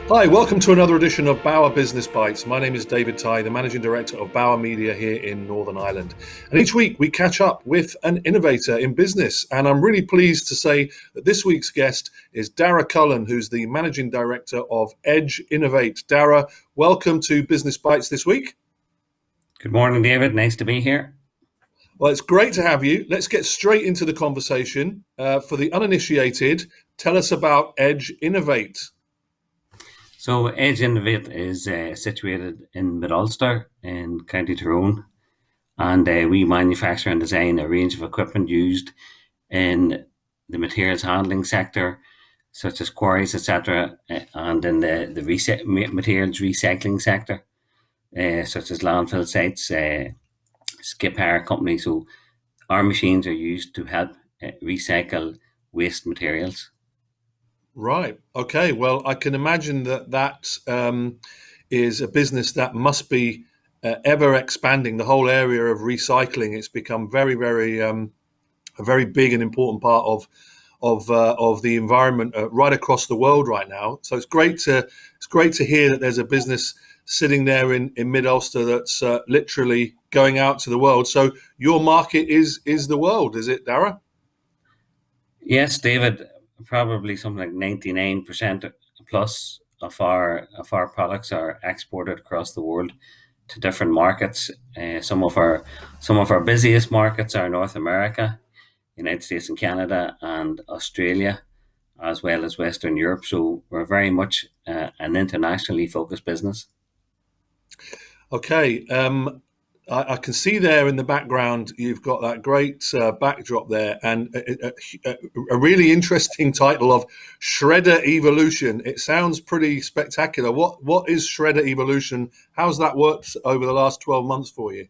Hi, welcome to another edition of Bauer Business Bites. My name is David Tighe, the Managing Director of Bauer Media here in Northern Ireland. And each week we catch up with an innovator in business. And I'm really pleased to say that this week's guest is Darragh Cullen, who's the Managing Director of Edge Innovate. Darragh, welcome to Business Bites this week. Good morning, David. Nice to be here. Well, it's great to have you. Let's get straight into the conversation. For the uninitiated, tell us about Edge Innovate. So Edge Innovate is situated in Mid-Ulster in County Tyrone, and we manufacture and design a range of equipment used in the materials handling sector, such as quarries, etc., and in the materials recycling sector, such as landfill sites, skip hire companies. So our machines are used to help recycle waste materials. Right. Okay. Well, I can imagine that is a business that must be ever expanding. The whole area of recycling, it's become a very big and important part of the environment right across the world right now. So it's great to hear that there's a business sitting there in Mid Ulster that's literally going out to the world. So your market is the world, is it, Darragh? Yes, David. Probably something like 99% plus of our products are exported across the world to different markets. Some of our busiest markets are North America, United States and Canada, and Australia, as well as Western Europe. So we're very much an internationally focused business. Okay. I can see there in the background you've got that great backdrop there, and a really interesting title of Shredder Evolution. It sounds pretty spectacular. What is Shredder Evolution? How's that worked over the last 12 months for you?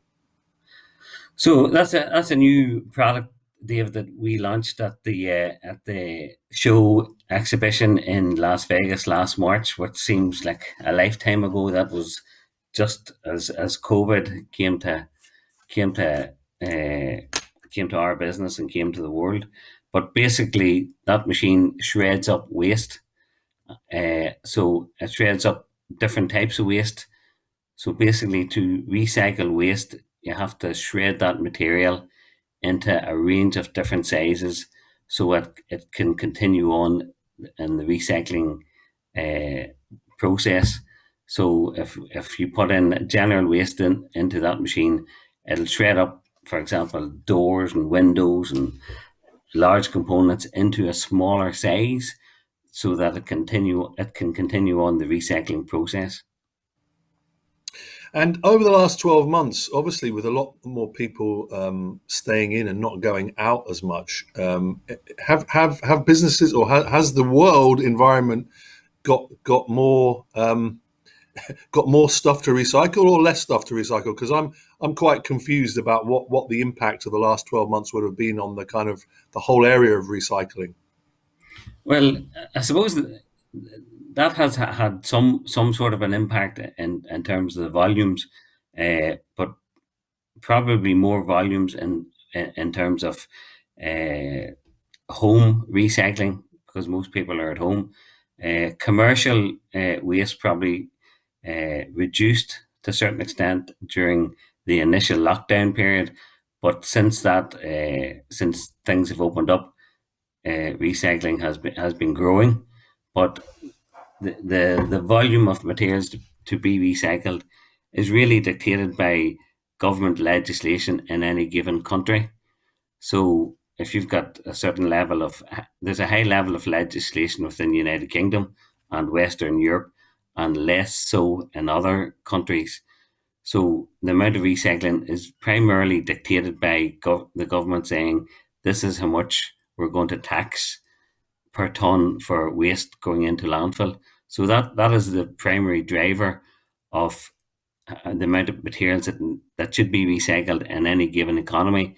So that's a new product, Dave, that we launched at the show exhibition in Las Vegas last March, which seems like a lifetime ago. That was just as COVID came to our business and came to the world. But basically, that machine shreds up waste. So it shreds up different types of waste. So basically, to recycle waste, you have to shred that material into a range of different sizes so it can continue on in the recycling process. So if you put in general waste into that machine, it'll shred up, for example, doors and windows and large components into a smaller size so that it can continue on the recycling process. And over the last 12 months, obviously, with a lot more people staying in and not going out as much, have businesses has the world environment got more got more stuff to recycle or less stuff to recycle? Because I'm quite confused about what the impact of the last 12 months would have been on the kind of the whole area of recycling. Well, I suppose that has had some sort of an impact in terms of the volumes, but probably more volumes in terms of uh, home recycling because most people are at home. Commercial waste probably reduced to a certain extent during the initial lockdown period, but since things have opened up, recycling has been growing. But the volume of materials to be recycled is really dictated by government legislation in any given country. So if you've got there's a high level of legislation within the United Kingdom and Western Europe, and less so in other countries. So the amount of recycling is primarily dictated by the government saying this is how much we're going to tax per ton for waste going into landfill. So that is the primary driver of the amount of materials that should be recycled in any given economy,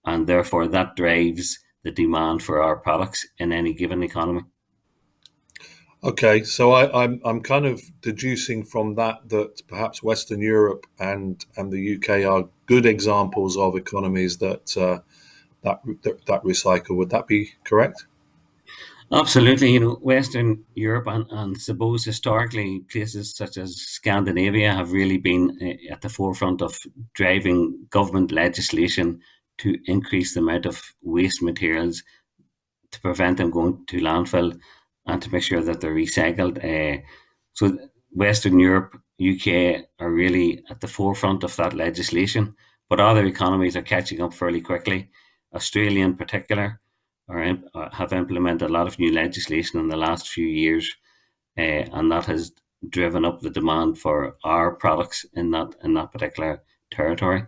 and therefore that drives the demand for our products in any given economy. Okay, so I'm kind of deducing from that perhaps Western Europe and the UK are good examples of economies that recycle. Would that be correct? Absolutely. Western Europe and suppose historically places such as Scandinavia have really been at the forefront of driving government legislation to increase the amount of waste materials to prevent them going to landfill and to make sure that they're recycled. So Western Europe, UK are really at the forefront of that legislation, but other economies are catching up fairly quickly. Australia in particular have implemented a lot of new legislation in the last few years, and that has driven up the demand for our products in that particular territory.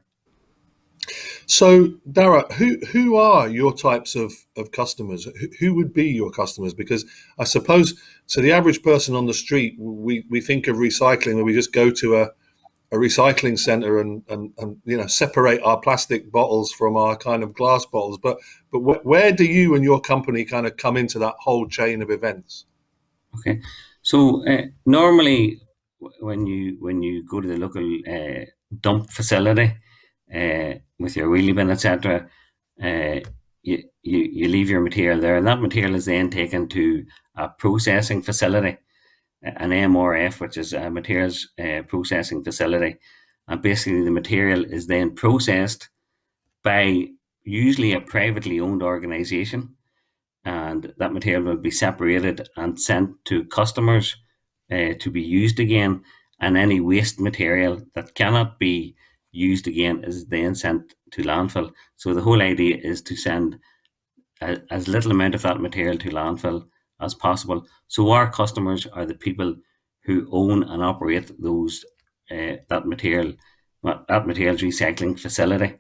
So, Darragh, who are your types of customers? Who would be your customers? Because I suppose to the average person on the street, we think of recycling where we just go to a recycling center and separate our plastic bottles from our kind of glass bottles. But where do you and your company kind of come into that whole chain of events? Okay, so normally when you go to the local dump facility with your wheelie bin, etc., uh, you leave your material there, and that material is then taken to a processing facility, an MRF, which is a materials processing facility, and basically the material is then processed by usually a privately owned organisation, and that material will be separated and sent to customers to be used again. And any waste material that cannot be used again is then sent to landfill. So the whole idea is to send as little amount of that material to landfill as possible. So our customers are the people who own and operate those that materials recycling facility.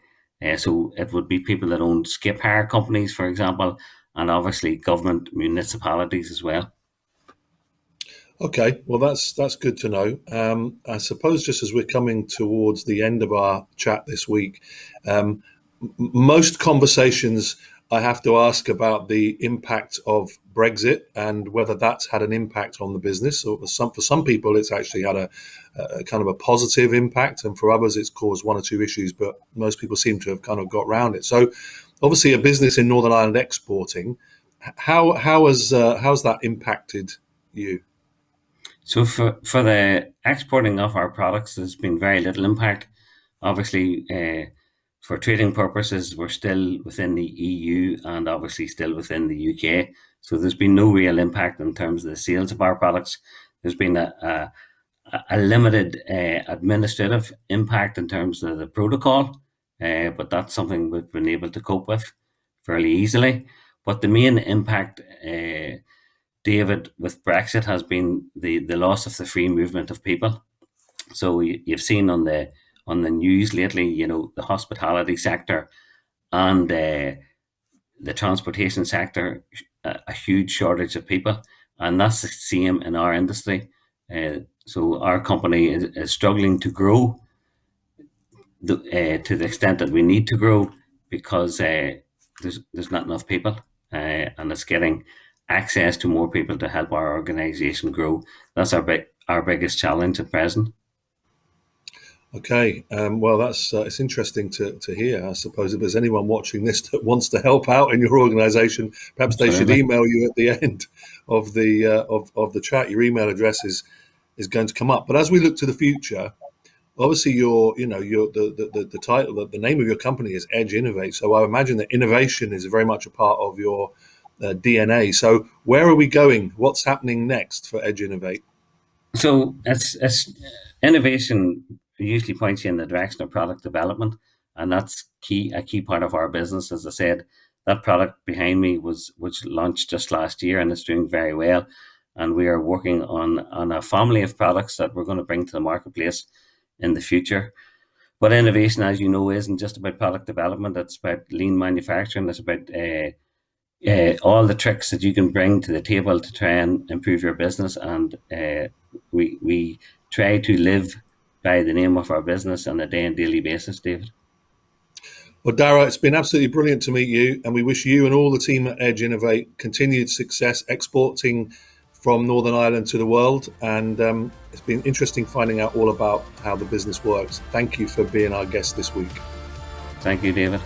So it would be people that own skip hire companies, for example, and obviously government municipalities as well. Okay, well that's good to know. I suppose just as we're coming towards the end of our chat this week, most conversations I have to ask about the impact of Brexit and whether that's had an impact on the business. So for some people, it's actually had a kind of a positive impact, and for others, it's caused one or two issues. But most people seem to have kind of got around it. So, obviously, a business in Northern Ireland exporting, how's that impacted you? So for the exporting of our products, there's been very little impact. Obviously, for trading purposes, we're still within the EU and obviously still within the UK. So there's been no real impact in terms of the sales of our products. There's been a limited administrative impact in terms of the protocol, but that's something we've been able to cope with fairly easily. But the main impact, David, with Brexit has been the loss of the free movement of people. So you've seen on the news lately, the hospitality sector and the transportation sector, a huge shortage of people, and that's the same in our industry. So our company is struggling to grow to the extent that we need to grow because there's not enough people, and it's getting access to more people to help our organisation grow. That's our biggest challenge at present. Okay, well, that's it's interesting to hear. I suppose if there's anyone watching this that wants to help out in your organisation, perhaps they should Absolutely. email you at the end of the chat. Your email address is going to come up. But as we look to the future, obviously your the title, the name of your company is Edge Innovate. So I imagine that innovation is very much a part of your DNA. So where are we going? What's happening next for Edge Innovate? So it's innovation usually points you in the direction of product development, and that's a key part of our business. As I said, that product behind me was launched just last year, and it's doing very well. And we are working on a family of products that we're going to bring to the marketplace in the future. But innovation, as you know, isn't just about product development. It's about lean manufacturing. It's about all the tricks that you can bring to the table to try and improve your business. And we try to live by the name of our business on a day and daily basis, David. Well, Darragh, it's been absolutely brilliant to meet you, and we wish you and all the team at Edge Innovate continued success exporting from Northern Ireland to the world. And it's been interesting finding out all about how the business works. Thank you for being our guest this week. Thank you, David.